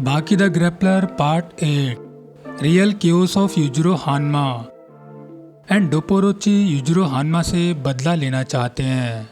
बाकी the grappler part 8 real chaos of Yujiro Hanma and Doppo Orochi Yujiro Hanma से बदला लेना चाहते हैं।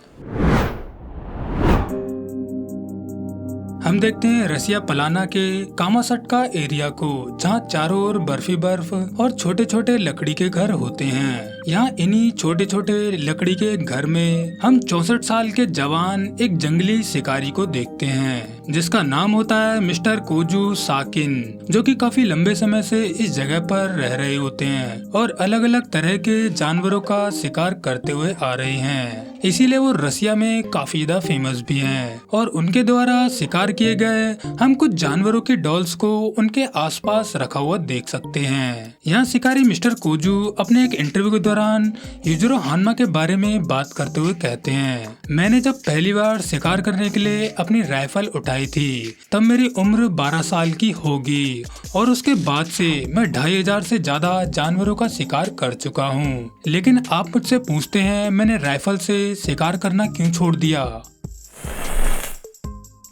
हम देखते हैं रसिया पलाना के कामासटका एरिया को, जहाँ चारों ओर बर्फी बर्फ और छोटे छोटे लकड़ी के घर होते हैं। यहाँ इन्हीं छोटे छोटे लकड़ी के घर में हम 64 साल के जवान एक जंगली शिकारी को देखते हैं, जिसका नाम होता है मिस्टर कोजू साकिन, जो कि काफी लंबे समय से इस जगह पर रह रहे होते हैं और अलग अलग तरह के जानवरों का शिकार करते हुए आ रहे हैं। इसीलिए वो रसिया में काफी ज्यादा फेमस भी हैं और उनके द्वारा शिकार किए गए हम कुछ जानवरों के डॉल्स को उनके आसपास रखा हुआ देख सकते हैं। यहाँ शिकारी मिस्टर कोजू अपने एक इंटरव्यू के दौरान युजिरो हान्मा के बारे में बात करते हुए कहते हैं, मैंने जब पहली बार शिकार करने के लिए अपनी राइफल उठाई थी तब मेरी उम्र 12 साल की होगी और उसके बाद से मैं 2500 से ज्यादा जानवरों का शिकार कर चुका हूँ। लेकिन आप मुझसे पूछते हैं मैंने राइफल से शिकार करना क्यों छोड़ दिया?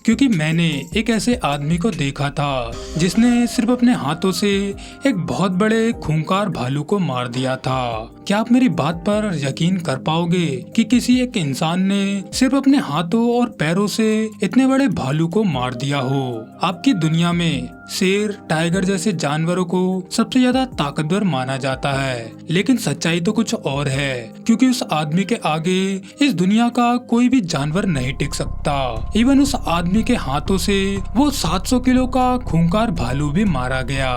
क्योंकि मैंने एक ऐसे आदमी को देखा था जिसने सिर्फ अपने हाथों से एक बहुत बड़े खूंखार भालू को मार दिया था। क्या आप मेरी बात पर यकीन कर पाओगे कि किसी एक इंसान ने सिर्फ अपने हाथों और पैरों से इतने बड़े भालू को मार दिया हो? आपकी दुनिया में शेर, टाइगर जैसे जानवरों को सबसे ज्यादा ताकतवर माना जाता है, लेकिन सच्चाई तो कुछ और है, क्योंकि उस आदमी के आगे इस दुनिया का कोई भी जानवर नहीं टिक सकता। इवन उस आदमी के हाथों से वो 700 किलो का खूंखार भालू भी मारा गया।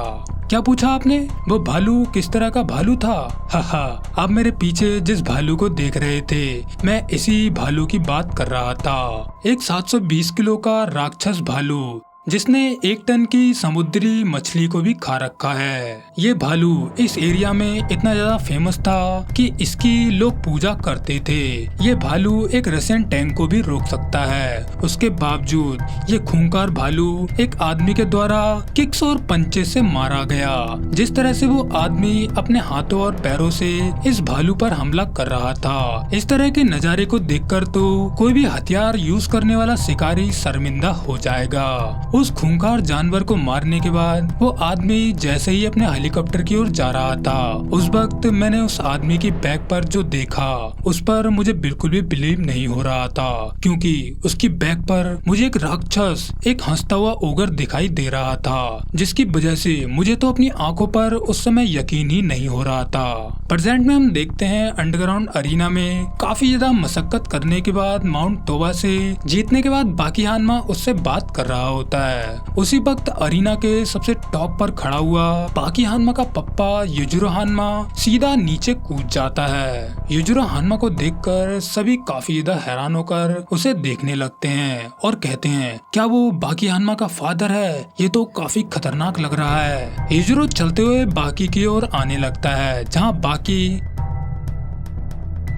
क्या पूछा आपने? वो भालू किस तरह का भालू था? हाहा, आप मेरे पीछे जिस भालू को देख रहे थे, मैं इसी भालू की बात कर रहा था। एक 720 किलो का राक्षस भालू जिसने 1 टन की समुद्री मछली को भी खा रखा है। ये भालू इस एरिया में इतना ज्यादा फेमस था कि इसकी लोग पूजा करते थे। ये भालू एक रशियन टैंक को भी रोक सकता है। उसके बावजूद ये खूंखार भालू एक आदमी के द्वारा किक्स और पंचेस से मारा गया। जिस तरह से वो आदमी अपने हाथों और पैरों से इस भालू पर हमला कर रहा था, इस तरह के नजारे को देखकर तो कोई भी हथियार यूज करने वाला शिकारी शर्मिंदा हो जाएगा। उस खूंखार जानवर को मारने के बाद वो आदमी जैसे ही अपने हेलीकॉप्टर की ओर जा रहा था, उस वक्त मैंने उस आदमी की बैक पर जो देखा उस पर मुझे बिल्कुल भी बिलीव नहीं हो रहा था, क्योंकि उसकी बैक पर मुझे एक राक्षस, एक हंसता हुआ ओगर दिखाई दे रहा था, जिसकी वजह से मुझे तो अपनी आंखों पर उस समय यकीन ही नहीं हो रहा था। प्रेजेंट में हम देखते हैं अंडरग्राउंड अरीना में काफी ज्यादा मशक्कत करने के बाद माउंट तोबा से जीतने के बाद बाकी हान्मा उससे बात कर रहा होता है। उसी वक्त अरीना के सबसे टॉप पर खड़ा हुआ बाकी हान्मा का पप्पा युजिरो हान्मा सीधा नीचे कूद जाता है। युजिरो हान्मा को देखकर सभी काफी ज्यादा हैरान होकर उसे देखने लगते हैं और कहते हैं, क्या वो बाकी हान्मा का फादर है? ये तो काफी खतरनाक लग रहा है। युजिरो चलते हुए बाकी की ओर आने लगता है, जहाँ बाकी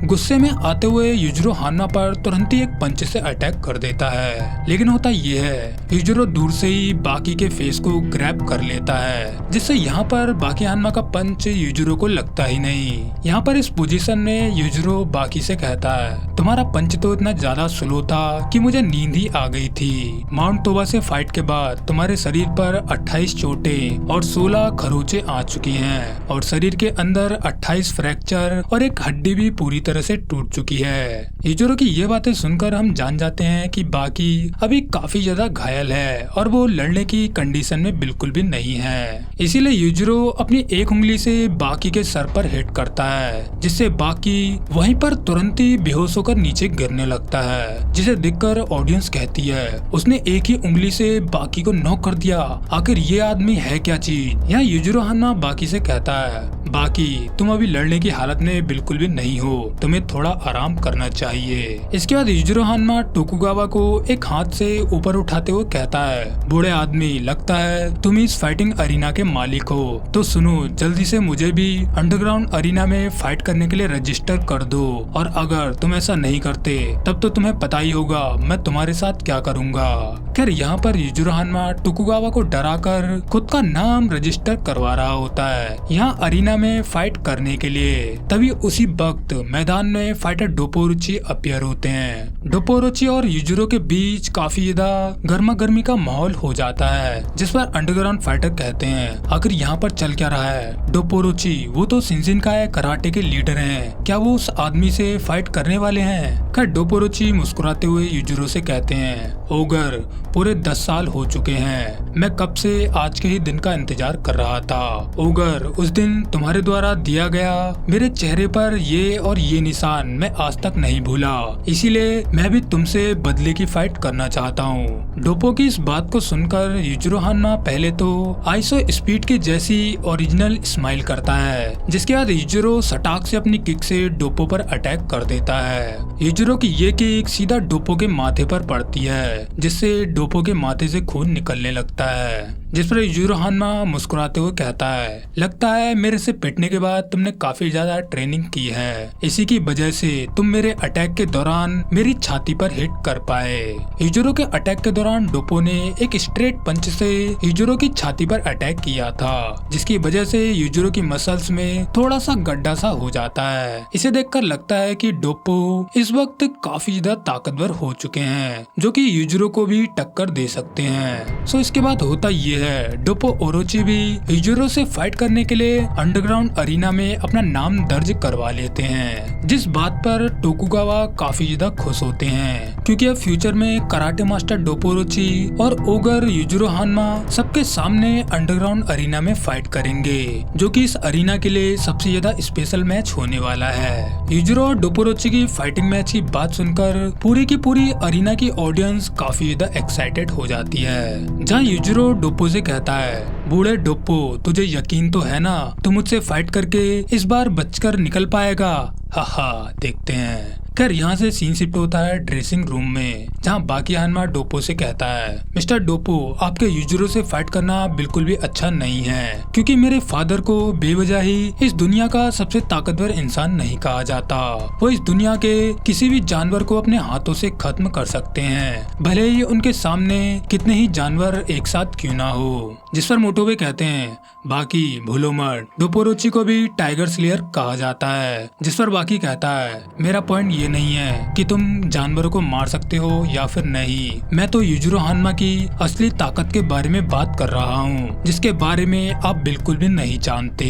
गुस्से में आते हुए युजिरो हान्मा पर तुरंत ही एक पंच से अटैक कर देता है। लेकिन होता ये है, युजिरो दूर से ही बाकी के फेस को ग्रैब कर लेता है, जिससे यहाँ पर बाकी हान्मा का पंच युजिरो को लगता ही नहीं। यहाँ पर इस पोजीशन में युजिरो बाकी से कहता है, तुम्हारा पंच तो इतना ज्यादा स्लो था कि मुझे नींद ही आ गई थी। माउंट तोबा से फाइट के बाद तुम्हारे शरीर पर 28 चोटें और 16 खरोचे आ चुकी हैं और शरीर के अंदर 28 फ्रैक्चर और एक हड्डी भी पूरी तरह से टूट चुकी है। युजिरो की ये बातें सुनकर हम जान जाते हैं कि बाकी अभी काफी ज्यादा घायल है और वो लड़ने की कंडीशन में बिल्कुल भी नहीं है। इसीलिए युजिरो अपनी एक उंगली से बाकी के सर पर हिट करता है, जिससे बाकी वहीं पर तुरंत ही बेहोश होकर नीचे गिरने लगता है, जिसे देखकर ऑडियंस कहती है, उसने एक ही उंगली से बाकी को नॉक कर दिया। आखिर ये आदमी है क्या चीज? यहाँ युजिरो हान्मा बाकी से कहता है, बाकी तुम अभी लड़ने की हालत में बिल्कुल भी नहीं हो, तुम्हें थोड़ा आराम करना चाहिए। इसके बाद युजिरो हान्मा टोकुगावा को एक हाथ से ऊपर उठाते हुए कहता है, बूढ़े आदमी, लगता है तुम इस फाइटिंग अरीना के मालिक हो, तो सुनो, जल्दी से मुझे भी अंडरग्राउंड अरीना में फाइट करने के लिए रजिस्टर कर दो, और अगर तुम ऐसा नहीं करते तब तो तुम्हें पता ही होगा मैं तुम्हारे साथ क्या करूंगा। खैर यहाँ पर युजिरो हान्मा टोकुगावा को डराकर खुद का नाम रजिस्टर करवा रहा होता है यहाँ अरीना में फाइट करने के लिए। तभी उसी वक्त मैदान में फाइटर डोपोरुची अपीयर होते हैं। डोप्पो ओरोची और यूजुरो के बीच काफी ज्यादा गर्मा गर्मी का माहौल हो जाता है, जिस पर अंडरग्राउंड फाइटर कहते हैं आखिर यहाँ पर चल क्या रहा है। डोप्पो ओरोची वो तो शिनशिनकाई कराटे के लीडर हैं, क्या वो उस आदमी से फाइट करने वाले हैं? खैर डोप्पो ओरोची मुस्कुराते हुए यूजुरो से कहते हैं, ओगर पूरे 10 साल हो चुके हैं, मैं कब से आज के ही दिन का इंतजार कर रहा था। ओगर उस दिन तुम्हारे द्वारा दिया गया मेरे चेहरे पर ये और ये निशान मैं आज तक नहीं भूला, इसीलिए मैं भी तुमसे बदले की फाइट करना चाहता हूँ। डोप्पो की इस बात को सुनकर यूजुरो हान्मा पहले तो आइसो स्पीड की जैसी ओरिजिनल स्माइल करता है, जिसके बाद यूजुरो सटाक से अपनी किक से डोप्पो पर अटैक कर देता है। यूजुरो की ये किक सीधा डोप्पो के माथे पर पड़ती है, जिससे डोप्पो के माथे से खून निकलने लगता है, जिस पर यूजुरो हान्मा मुस्कुराते हुए कहता है, लगता है मेरे से पिटने के बाद तुमने काफी ज्यादा ट्रेनिंग की है, इसी की वजह से तुम मेरे अटैक के दौरान मेरी छाती पर हिट कर पाए। यूजुरो के अटैक के दौरान डोप्पो ने एक स्ट्रेट पंच से यूजुरो की छाती पर अटैक किया था, जिसकी वजह से यूजुरो की मसल्स में थोड़ा सा गड्ढा सा हो जाता है। इसे देखकर लगता है कि डोप्पो इस वक्त काफी ज्यादा ताकतवर हो चुके हैं, जो कि यूजुरो को भी टक्कर दे सकते हैं। सो इसके बाद होता ये है, डोप्पो ओरोची भी यूजुरो से फाइट करने के लिए अंडरग्राउंड अरीना में अपना नाम दर्ज करवा लेते हैं, जिस बात पर टोकुगावा काफी ज्यादा खुश होते हैं, क्योंकि अब फ्यूचर में कराटे मास्टर डोप्पो ओरोची और ओगर यूजुरो हान्मा सबके सामने अंडरग्राउंड अरीना में फाइट करेंगे, जो कि इस अरीना के लिए सबसे ज्यादा स्पेशल मैच होने वाला है। यूजुरो और डोप्पो ओरोची की फाइटिंग मैच की बात सुनकर पूरी की पूरी अरीना की ऑडियंस काफी ज्यादा एक्साइटेड हो जाती है, जहाँ यूजुरो डोप्पो से कहता है, बूढ़े डोप्पो तुझे यकीन तो है ना तू मुझसे फाइट करके इस बार बचकर निकल पाएगा? हा देखते हैं। खैर यहाँ से सीन शिफ्ट होता है ड्रेसिंग रूम में, जहाँ बाकी हान्मा डोप्पो से कहता है, मिस्टर डोप्पो आपके यूजुरो से फाइट करना बिल्कुल भी अच्छा नहीं है, क्योंकि मेरे फादर को बेवजह ही इस दुनिया का सबसे ताकतवर इंसान नहीं कहा जाता। वो इस दुनिया के किसी भी जानवर को अपने हाथों से खत्म कर सकते हैं, भले ही उनके सामने कितने ही जानवर एक साथ क्यों ना हो। जिस पर मोटोबे कहते हैं, बाकी भूलो मत, डोप्पो ओरोची को भी टाइगर स्लेयर कहा जाता है। जिस पर बाकी कहता है, मेरा पॉइंट ये नहीं है कि तुम जानवरों को मार सकते हो या फिर नहीं, मैं तो यूजुरो हान्मा की असली ताकत के बारे में बात कर रहा हूँ, जिसके बारे में आप बिल्कुल भी नहीं जानते।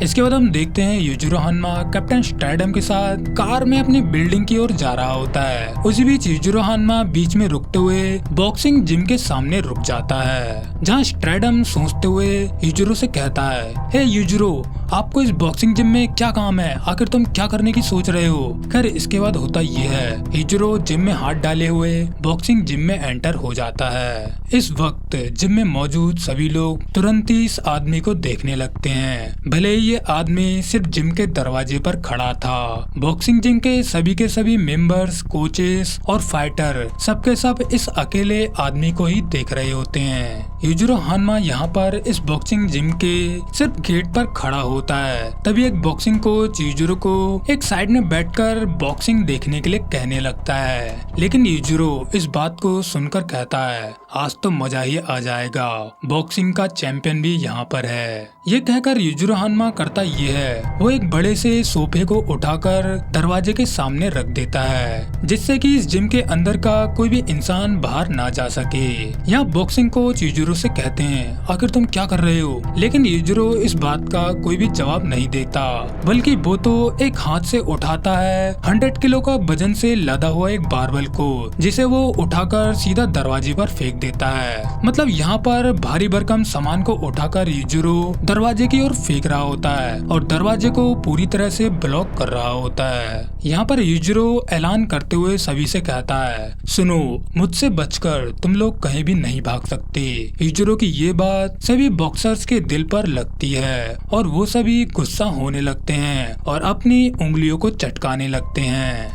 इसके बाद हम देखते हैं यूजुरो हान्मा कैप्टन स्ट्राइडम के साथ कार में अपनी बिल्डिंग की ओर जा रहा होता है। उसी बीच यूजुरो हान्मा बीच में रुकते हुए बॉक्सिंग जिम के सामने रुक जाता है, जहाँ स्ट्राइडम सोचते हुए यूजुरो से कहता है, हे यूजुरो आपको इस बॉक्सिंग जिम में क्या काम है, आखिर तुम क्या करने की सोच रहे हो? खैर इसके बाद होता ये है, यूजुरो जिम में हाथ डाले हुए बॉक्सिंग जिम में एंटर हो जाता है। इस वक्त जिम में मौजूद सभी लोग तुरंत ही इस आदमी को देखने लगते हैं, भले ही ये आदमी सिर्फ जिम के दरवाजे पर खड़ा था। बॉक्सिंग जिम के सभी मेंबर्स, कोचेस और फाइटर सबके सब इस अकेले आदमी को ही देख रहे होते हैं। यूजुरो हान्मा यहाँ पर इस बॉक्सिंग जिम के सिर्फ गेट पर खड़ा होता है, तभी एक बॉक्सिंग कोच यूजुरो को एक साइड में बैठकर बॉक्सिंग देखने के लिए कहने लगता है, लेकिन यूजुरो इस बात को सुनकर कहता है, आज तो मजा ही आ जाएगा, बॉक्सिंग का चैंपियन भी यहाँ पर है। ये कहकर यूजुरो हान्मा करता ये है, वो एक बड़े से सोफे को उठाकर दरवाजे के सामने रख देता है, जिससे कि इस जिम के अंदर का कोई भी इंसान बाहर ना जा सके। यहाँ बॉक्सिंग कोच यूजुरो से कहते हैं, आखिर तुम क्या कर रहे हो? लेकिन यूजुरो इस बात का कोई भी जवाब नहीं देता, बल्कि वो तो एक हाथ से उठाता है 100 किलो का वजन से लदा हुआ एक बारबल को, जिसे वो उठाकर सीधा दरवाजे पर फेंक देता है। मतलब यहाँ पर भारी भरकम सामान को उठाकर यूजुरो दरवाजे की ओर फेंक रहा होता है और दरवाजे को पूरी तरह से ब्लॉक कर रहा होता है। यहाँ पर यूजुरो ऐलान करते हुए सभी से कहता है, सुनो, मुझसे बचकर तुम लोग कहीं भी नहीं भाग सकते। यूजुरो की ये बात सभी बॉक्सर्स के दिल पर लगती है और वो सभी गुस्सा होने लगते हैं और अपनी उंगलियों को चटकाने लगते हैं।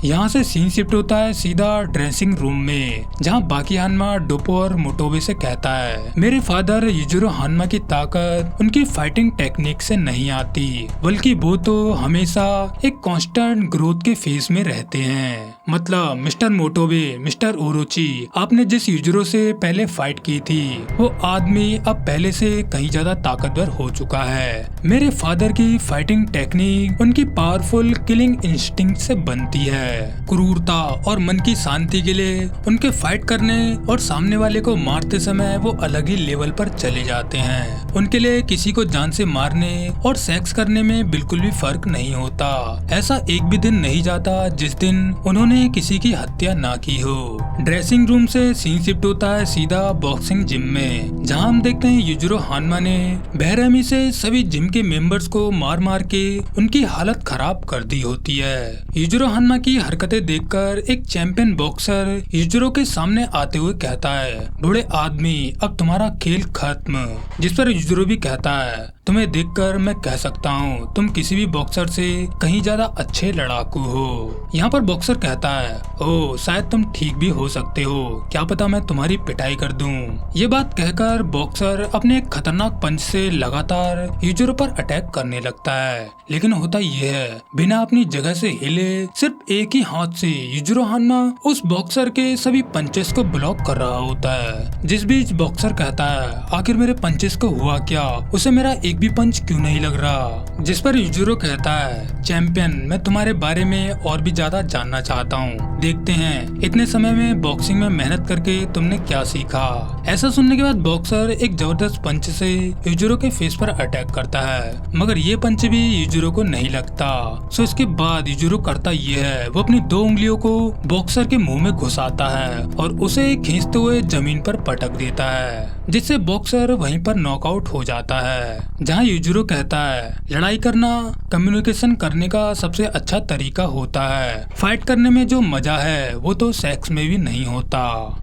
यहाँ से सीन शिफ्ट होता है सीधा ड्रेसिंग रूम में, जहाँ बाकी हान्मा डोप्पो और मोटोबे से कहता है, मेरे फादर यूजुरो हान्मा की ताकत उनकी फाइटिंग टेक्निक से नहीं आती, बल्कि वो तो हमेशा एक कांस्टेंट ग्रोथ के फेज में रहते हैं। मतलब मिस्टर मोटोबे, मिस्टर ओरोची, आपने जिस यूजुरो से पहले फाइट की थी वो आदमी अब पहले से कहीं ज्यादा ताकतवर हो चुका है। मेरे फादर की फाइटिंग टेक्निक उनकी पावरफुल किलिंग इंस्टिंक्ट से बनती है। क्रूरता और मन की शांति के लिए उनके फाइट करने और सामने वाले को मारते समय वो अलग ही लेवल पर चले जाते हैं। उनके लिए किसी को जान से मारने और सेक्स करने में बिल्कुल भी फर्क नहीं होता। ऐसा एक भी दिन नहीं जाता जिस दिन उन्होंने किसी की हत्या ना की हो। ड्रेसिंग रूम से सीन शिफ्ट होता है सीधा बॉक्सिंग जिम में, जहां हम देखते हैं यूजुरो हानमा ने बेरहमी से सभी जिम के मेंबर्स को मार मार के उनकी हालत खराब कर दी होती है। यूजुरो हानमा की हरकतें देखकर एक चैंपियन बॉक्सर यूजुरो के सामने आते हुए कहता है, बूढ़े आदमी अब तुम्हारा खेल खत्म। जिस पर यूजुरो भी कहता है, तुम्हें देखकर मैं कह सकता हूँ तुम किसी भी बॉक्सर से कहीं ज्यादा अच्छे लड़ाकू हो। यहाँ पर बॉक्सर कहता है, ओह शायद तुम ठीक भी हो सकते हो, क्या पता मैं तुम्हारी पिटाई कर दूं। ये बात कहकर बॉक्सर अपने एक खतरनाक पंच से लगातार यूजुरो पर अटैक करने लगता है। लेकिन होता ये है, बिना अपनी जगह से हिले सिर्फ एक ही हाथ से यूजुरो हानमा उस बॉक्सर के सभी पंचेस को ब्लॉक कर रहा होता है। जिस बीच बॉक्सर कहता है, आखिर मेरे पंचेस को हुआ क्या, उसे मेरा एक भी पंच क्यों नहीं लग रहा। जिस पर यूजुरो कहता है, चैंपियन मैं तुम्हारे बारे में और भी ज्यादा जानना चाहता हूँ, देखते हैं इतने समय में बॉक्सिंग में मेहनत करके तुमने क्या सीखा। ऐसा सुनने के बाद बॉक्सर एक जबरदस्त पंच से यूजुरो के फेस पर अटैक करता है, मगर ये पंच भी यूजुरो को नहीं लगता। सो इसके बाद यूजुरो करता ये है, वो अपनी 2 उंगलियों को बॉक्सर के मुंह में घुसाता है और उसे खींचते हुए जमीन पर पटक देता है, जिससे बॉक्सर वहीं पर नॉकआउट हो जाता है। जहां यूजुरो कहता है, लड़ाई करना कम्युनिकेशन करने का सबसे अच्छा तरीका होता है, फाइट करने में जो मजा है वो तो सेक्स में भी नहीं होता।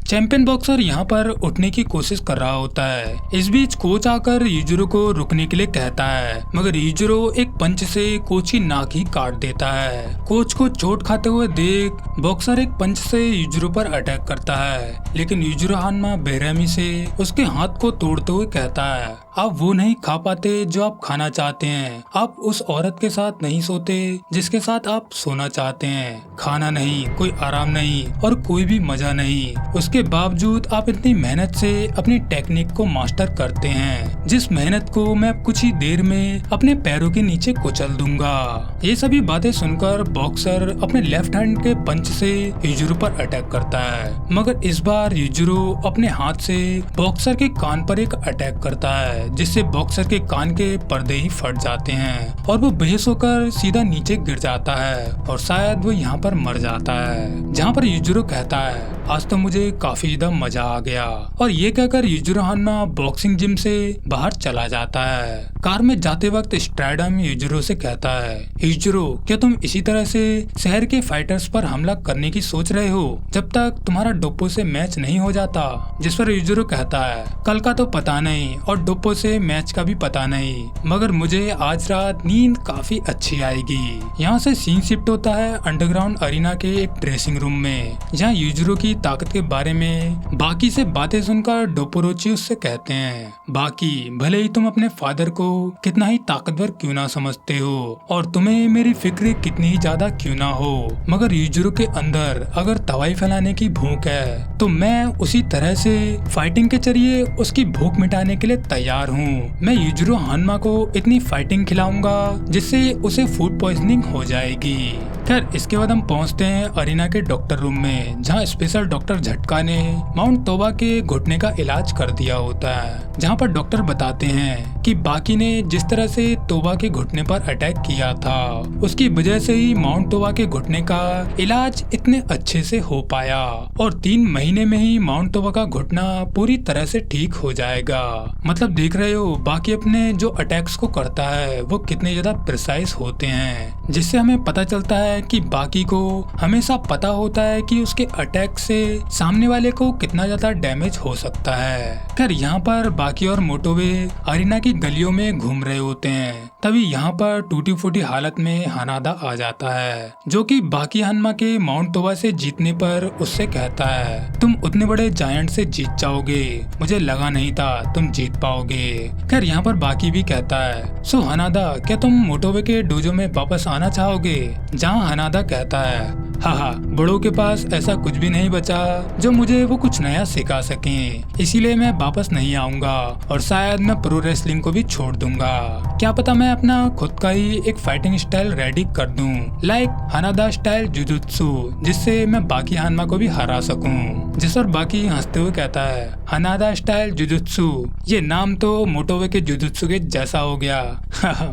चैंपियन बॉक्सर यहाँ पर उठने की कोशिश कर रहा होता है। इस बीच कोच आकर यूजुरो को रुकने के लिए कहता है, मगर यूजुरो एक पंच से कोच की नाक ही काट देता है। कोच को चोट खाते हुए देख बॉक्सर एक पंच से यूजुरो पर अटैक करता है, लेकिन यूजुरो हानमा बेरहमी से उसके हाथ को तोड़ते हुए कहता है, आप वो नहीं खा पाते जो आप खाना चाहते हैं, आप उस औरत के साथ नहीं सोते जिसके साथ आप सोना चाहते हैं। खाना नहीं, कोई आराम नहीं और कोई भी मजा नहीं, उसके बावजूद आप इतनी मेहनत से अपनी टेक्निक को मास्टर करते हैं, जिस मेहनत को मैं कुछ ही देर में अपने पैरों के नीचे कुचल दूंगा। ये सभी बातें सुनकर बॉक्सर अपने लेफ्ट हैंड के पंच से यूजुरो पर अटैक करता है, मगर इस बार यूजुरो अपने हाथ से बॉक्सर के कान पर एक अटैक करता है, जिससे बॉक्सर के कान के पर्दे ही फट जाते हैं और वो बेहोश होकर सीधा नीचे गिर जाता है और शायद वो यहाँ पर मर जाता है। जहाँ पर यूजुरो कहता है, आज तो मुझे काफी ज्यादा मजा आ गया, और ये कहकर यूजुरो हानमा बॉक्सिंग जिम से बाहर चला जाता है। कार में जाते वक्त स्ट्राइडम यूजुरो से कहता है, यूजुरो क्या तुम इसी तरह से शहर के फाइटर्स पर हमला करने की सोच रहे हो जब तक तुम्हारा डोप्पो से मैच नहीं हो जाता। जिस पर यूजुरो कहता है, कल का तो पता नहीं और डोप्पो से मैच का भी पता नहीं, मगर मुझे आज रात नींद काफी अच्छी आएगी। यहाँ से सीन शिफ्ट होता है अंडरग्राउंड अरीना के एक ड्रेसिंग रूम में, जहाँ यूजुरो की ताकत के बारे में बाकी से बातें सुनकर डोपोरोची उससे कहते हैं, बाकी भले ही तुम अपने फादर को कितना ही ताकतवर क्यों ना समझते हो और तुम्हें मेरी फिक्र कितनी ही ज्यादा क्यों ना हो, मगर यूजुरो के अंदर अगर तवाई फैलाने की भूख है तो मैं उसी तरह से फाइटिंग के जरिए उसकी भूख मिटाने के लिए तैयार हूँ। मैं यूजुरो हानमा को इतनी फाइटिंग खिलाऊंगा जिससे उसे फूड पॉइजनिंग हो जाएगी। खैर इसके बाद हम पहुंचते हैं अरीना के डॉक्टर रूम में, जहां स्पेशल डॉक्टर झटका ने माउंट तोबा के घुटने का इलाज कर दिया होता है। जहां पर डॉक्टर बताते हैं कि बाकी ने जिस तरह से तोबा के घुटने पर अटैक किया था उसकी वजह से ही माउंट तोबा के घुटने का इलाज इतने अच्छे से हो पाया और 3 महीने में ही माउंट तोबा का घुटना पूरी तरह से ठीक हो जाएगा। मतलब देख रहे हो बाकी अपने जो अटैक्स को करता है वो कितने ज्यादा प्रिसाइज होते हैं, जिससे हमें पता चलता है कि बाकी को हमेशा पता होता है कि उसके अटैक से सामने वाले को कितना ज्यादा डैमेज हो सकता है। खैर यहाँ पर बाकी और मोटोवे अरीना की गलियों में घूम रहे होते हैं। तभी यहाँ पर टूटी फूटी हालत में हानादा आ जाता है, जो कि बाकी हनमा के माउंट तोबा से जीतने पर उससे कहता है, तुम उतने बड़े जायंट से जीत जाओगे, मुझे लगा नहीं था तुम जीत पाओगे। खैर यहाँ पर बाकी भी कहता है, सो हनादा क्या तुम मोटोवे के डोजो में वापस आना चाहोगे? जहाँ हनादा कहता है, हाँ, बड़ों के पास ऐसा कुछ भी नहीं बचा जो मुझे वो कुछ नया सिखा सकें, इसीलिए मैं वापस नहीं आऊंगा और शायद मैं प्रो रेसलिंग को भी छोड़ दूंगा। क्या पता मैं अपना खुद का ही एक फाइटिंग स्टाइल रेडी कर दूं, लाइक हनादा स्टाइल जुजुत्सु, जिससे मैं बाकी हनमा को भी हरा सकूं। जिस पर बाकी हंसते हुए कहता है, हनादा स्टाइल जुजुत्सु, ये नाम तो मोटोवे के जुजुत्सु के जैसा हो गया।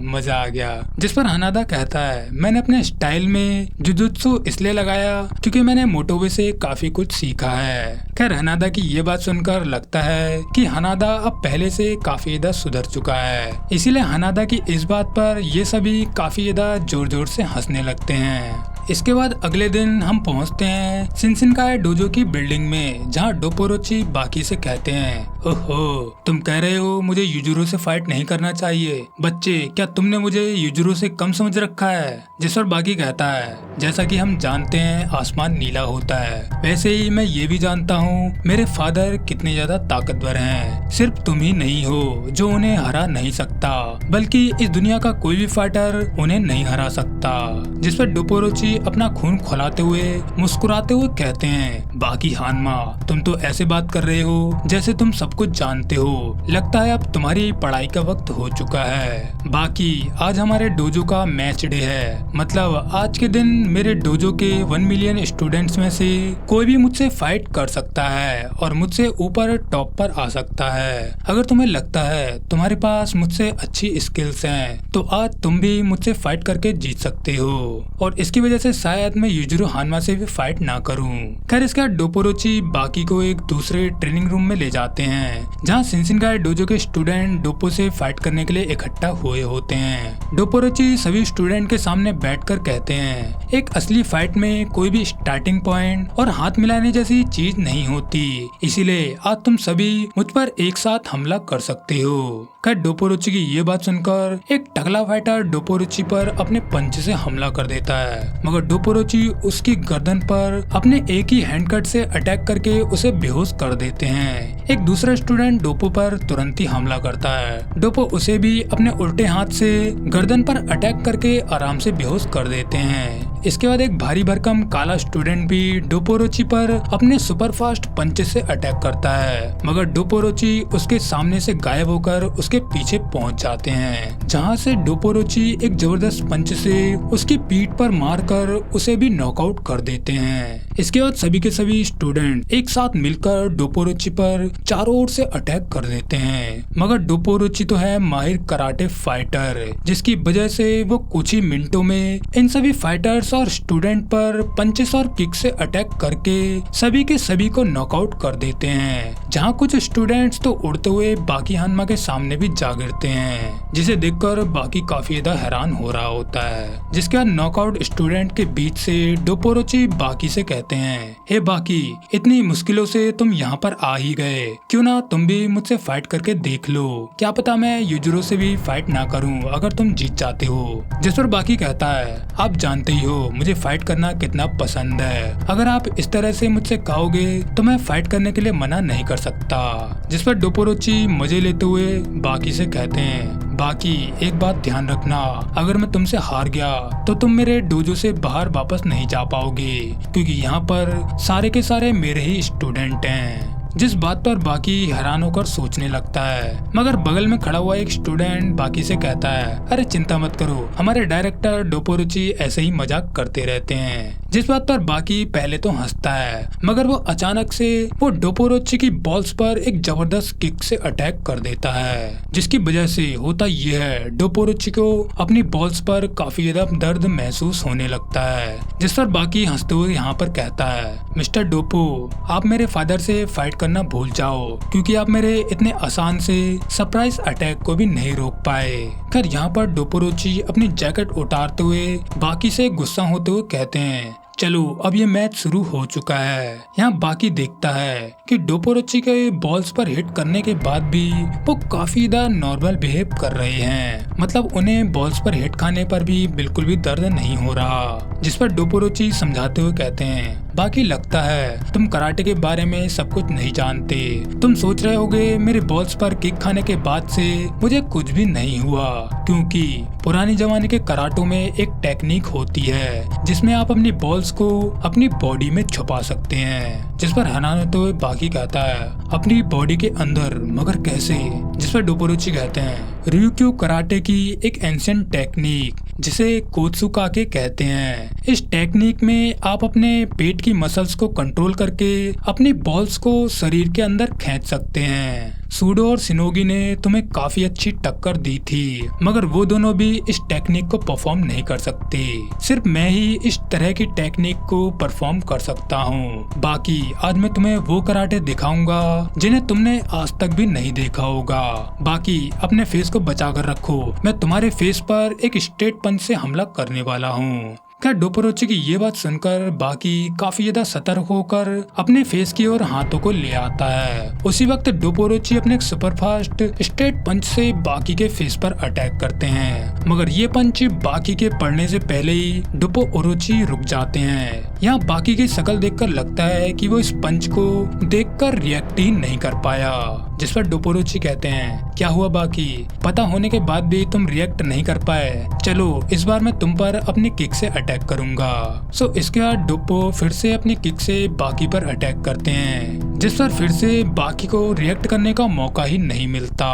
मजा आ गया। जिस पर हनादा कहता है, मैंने अपने स्टाइल में जुजुत्सु इसलिए लगाया क्योंकि मैंने मोटोवे से काफी कुछ सीखा है। खैर हनादा की ये बात सुनकर लगता है कि हनादा अब पहले से काफी ज्यादा सुधर चुका है, इसीलिए हनादा की इस बात पर ये सभी काफी ज्यादा जोर जोर से हंसने लगते हैं। इसके बाद अगले दिन हम पहुंचते हैं शिनसेनकाई डोजो की बिल्डिंग में, जहां डोपोरोची बाकी से कहते हैं, ओहो तुम कह रहे हो मुझे युजुरो से फाइट नहीं करना चाहिए। बच्चे क्या तुमने मुझे युजुरो से कम समझ रखा है? जिस पर बाकी कहता है, जैसा कि हम जानते हैं आसमान नीला होता है, वैसे ही मैं ये भी जानता हूँ मेरे फादर कितने ज्यादा ताकतवर हैं। सिर्फ तुम ही नहीं हो जो उन्हें हरा नहीं सकता, बल्कि इस दुनिया का कोई भी फाइटर उन्हें नहीं हरा सकता। जिस पर डोपोरोची अपना खून खौलाते हुए मुस्कुराते हुए कहते हैं, बाकी हानमा तुम तो ऐसे बात कर रहे हो जैसे तुम सब कुछ जानते हो, लगता है अब तुम्हारी पढ़ाई का वक्त हो चुका है। बाकी आज हमारे डोजो का मैच डे है, मतलब आज के दिन मेरे डोजो के 1 मिलियन स्टूडेंट्स में से कोई भी मुझसे फाइट कर सकता है और मुझसे ऊपर टॉप पर आ सकता है। अगर तुम्हें लगता है तुम्हारे पास मुझसे अच्छी स्किल्स हैं, तो आज तुम भी मुझसे फाइट करके जीत सकते हो और इसकी वजह से शायद मैं युजुरो हानमा से भी फाइट ना करूं। खैर इसके बाद डोपोरोची बाकी को एक दूसरे ट्रेनिंग रूम में ले जाते हैं, जहां शिनसेनकाई डोजो के स्टूडेंट डोपो से फाइट करने के लिए इकट्ठा हुए होते हैं। डोपोरोची सभी स्टूडेंट के सामने बैठकर कहते हैं, एक असली फाइट में कोई भी स्टार्टिंग पॉइंट और हाथ मिलाने जैसी चीज नहीं होती, इसीलिए आज तुम सभी मुझ पर एक साथ हमला कर सकते हो। खैर डोपोरोची की ये बात सुनकर एक टकला फाइटर डोपोरोची पर अपने पंच से हमला कर देता है, मगर डोपोरोची उसकी गर्दन पर अपने एक ही हैंड कट से अटैक करके उसे बेहोश कर देते हैं। एक दूसरा स्टूडेंट डोपो पर तुरंत ही हमला करता है। डोपो उसे भी अपने उल्टे हाथ से गर्दन पर अटैक करके आराम से बेहोश कर देते हैं। इसके बाद एक भारी भरकम काला स्टूडेंट भी डोपोरोची पर अपने सुपर फास्ट पंच से अटैक करता है, मगर डोपोरोची उसके सामने से गायब होकर उसके पीछे पहुंच जाते हैं, जहां से डोपोरोची एक जबरदस्त पंच से उसकी पीठ पर मारकर उसे भी नॉकआउट कर देते हैं। इसके बाद सभी के सभी स्टूडेंट एक साथ मिलकर डोपोरोची पर चारों ओर से अटैक कर देते हैं, मगर डोपोरोची तो है माहिर कराटे फाइटर, जिसकी वजह से वो कुछ ही मिनटों में इन सभी फाइटर्स और स्टूडेंट पर पंचेस और किक से अटैक करके सभी के सभी को नॉकआउट कर देते हैं। जहां कुछ स्टूडेंट्स तो उड़ते हुए बाकी हानमा के सामने भी जा गिरते हैं, जिसे देखकर बाकी काफी ज्यादा हैरान हो रहा होता है। जिसके बाद नॉकआउट स्टूडेंट के बीच से डोपोरोची बाकी से कहते हैं, हे बाकी इतनी मुश्किलों से तुम यहाँ पर आ ही गए, क्यों ना तुम भी मुझसे फाइट करके देख लो, क्या पता मैं युजुरो से भी फाइट ना करूं अगर तुम जीत जाते हो। जिस पर बाकी कहता है, आप जानते ही हो मुझे फाइट करना कितना पसंद है, अगर आप इस तरह से मुझसे कहोगे तो मैं फाइट करने के लिए मना नहीं कर सकता। जिस पर डोपोरोची मजे लेते हुए बाकी से कहते हैं, बाकी एक बात ध्यान रखना, अगर मैं तुमसे हार गया तो तुम मेरे डोजो से बाहर वापस नहीं जा पाओगे, क्योंकि यहाँ पर सारे के सारे मेरे ही स्टूडेंट हैं। जिस बात पर बाकी हैरान होकर सोचने लगता है, मगर बगल में खड़ा हुआ एक स्टूडेंट बाकी से कहता है, अरे चिंता मत करो, हमारे डायरेक्टर डोपोरोची ऐसे ही मजाक करते रहते हैं। जिस बात पर बाकी पहले तो हंसता है, मगर वो अचानक से वो डोपोरोची की बॉल्स पर एक जबरदस्त किक से अटैक कर देता है, जिसकी वजह से होता ये है डोपोरोची को अपनी बॉल्स पर काफी ज्यादा दर्द महसूस होने लगता है। जिस पर बाकी हंसते हुए यहाँ पर कहता है, मिस्टर डोपो आप मेरे फादर से फाइट करना भूल जाओ, क्योंकि आप मेरे इतने आसान से सरप्राइज अटैक को भी नहीं रोक पाए। खैर यहाँ पर डोपोरोची अपनी जैकेट उतारते हुए बाकी से गुस्सा होते हुए कहते हैं, चलो अब ये मैच शुरू हो चुका है। यहाँ बाकी देखता है कि डोपोरोची के बॉल्स पर हिट करने के बाद भी वो काफी ज्यादा नॉर्मल बिहेव कर रहे हैं, मतलब उन्हें बॉल्स पर हिट खाने पर भी बिल्कुल भी दर्द नहीं हो रहा। जिस पर डोपोरोची समझाते हुए कहते हैं, बाकी लगता है तुम कराटे के बारे में सब कुछ नहीं जानते। तुम सोच रहे होगे मेरे बॉल्स पर किक खाने के बाद से मुझे कुछ भी नहीं हुआ, क्योंकि पुराने जमाने के कराटों में एक टेक्निक होती है जिसमें आप अपनी बॉल्स को अपनी बॉडी में छुपा सकते हैं। जिस पर हनाते हुए बाकी कहता है, अपनी बॉडी के अंदर, मगर कैसे? जिस पर डोपोरोची कहते हैं, ryukyu कराटे की एक एंशिएंट टेक्निक जिसे कोत्सुकाके कहते हैं। इस टेक्निक में आप अपने पेट की मसल्स को कंट्रोल करके अपनी बॉल्स को शरीर के अंदर खींच सकते हैं। सूडो और शिनोगी ने तुम्हें काफी अच्छी टक्कर दी थी, मगर वो दोनों भी इस टेक्निक को परफॉर्म नहीं कर सकते। सिर्फ मैं ही इस तरह की टेक्निक को परफॉर्म कर सकता हूँ। बाकी आज मैं तुम्हें वो कराटे दिखाऊंगा जिन्हें तुमने आज तक भी नहीं देखा होगा। बाकी अपने फेस को बचा कर रखो, मैं तुम्हारे फेस पर एक स्ट्रेट पंच से हमला करने वाला हूँ। क्या डोपोरोची की ये बात सुनकर बाकी काफी ज्यादा सतर्क होकर अपने फेस की ओर हाथों को ले आता है। उसी वक्त डोपोरोची अपने सुपरफास्ट स्ट्रेट पंच से बाकी के फेस पर अटैक करते हैं, मगर ये पंच बाकी के पड़ने से पहले ही डोपोरोची रुक जाते हैं। यहाँ बाकी की शक्ल देखकर लगता है कि वो इस पंच को देखकर रिएक्ट ही नहीं कर पाया। जिस पर डोपोरोची कहते हैं, क्या हुआ बाकी? पता होने के बाद भी तुम रिएक्ट नहीं कर पाए। चलो इस बार मैं तुम पर अपनी किक से अटैक करूंगा। इसके बाद डोपो फिर से अपनी किक से बाकी पर अटैक करते हैं, जिस पर फिर से बाकी को रिएक्ट करने का मौका ही नहीं मिलता।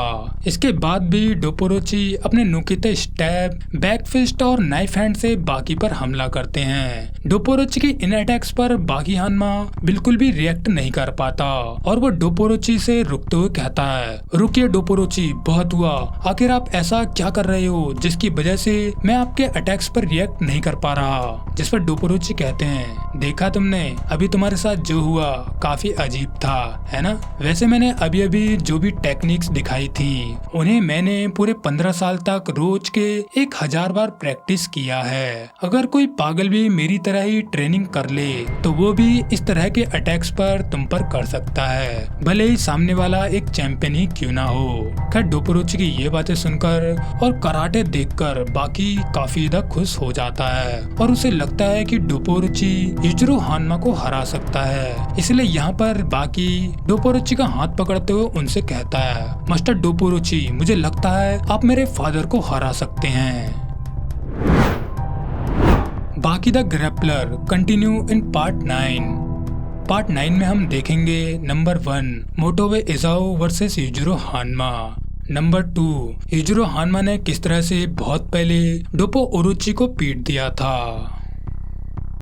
इसके बाद भी डोपोरोची अपने नुकीले स्टैब, बैक फिस्ट और नाइफ हैंड से बाकी पर हमला करते हैं। डोपोरोची के इन अटैक्स पर बाकी हानमा बिल्कुल भी रिएक्ट नहीं कर पाता और वो डोपोरोची से रुकते हुए कहता है, रुकिए डोपोरोची, बहुत हुआ। आखिर आप ऐसा क्या कर रहे हो जिसकी वजह से मैं आपके अटैक्स पर रिएक्ट नहीं कर पा रहा? जिस पर डोपोरोची कहते हैं, देखा तुमने अभी तुम्हारे साथ जो हुआ काफी अजीब था, है ना? वैसे मैंने अभी अभी जो भी टेक्निक्स दिखाई थी उन्हें मैंने पूरे 15 साल तक रोज के 1000 बार प्रैक्टिस किया है। अगर कोई पागल भी मेरी तरह ही ट्रेनिंग कर ले तो वो भी इस तरह के अटैक्स पर तुम पर कर सकता है, भले ही सामने वाला एक चैंपियन ही क्यों ना हो। खैर डोपोरोची की ये बातें सुनकर और कराटे देखकर बाकी काफी ज्यादा खुश हो जाता है और उसे लगता है कि डोपोरोची युजिरो हानमा को हरा सकता है। इसलिए यहाँ पर बाकी डोपोरोची का हाथ पकड़ते हुए उनसे कहता है, मास्टर डोपोरोची, मुझे लगता है आप मेरे फादर को हरा सकते हैं। बाकी the grappler continue in part 9। Part 9 में हम देखेंगे number 1 Motobe Izou versus Yujiro Hanma. Number 2 Yujiro Hanma ने किस तरह से बहुत पहले डोपोरोची को पीट दिया था।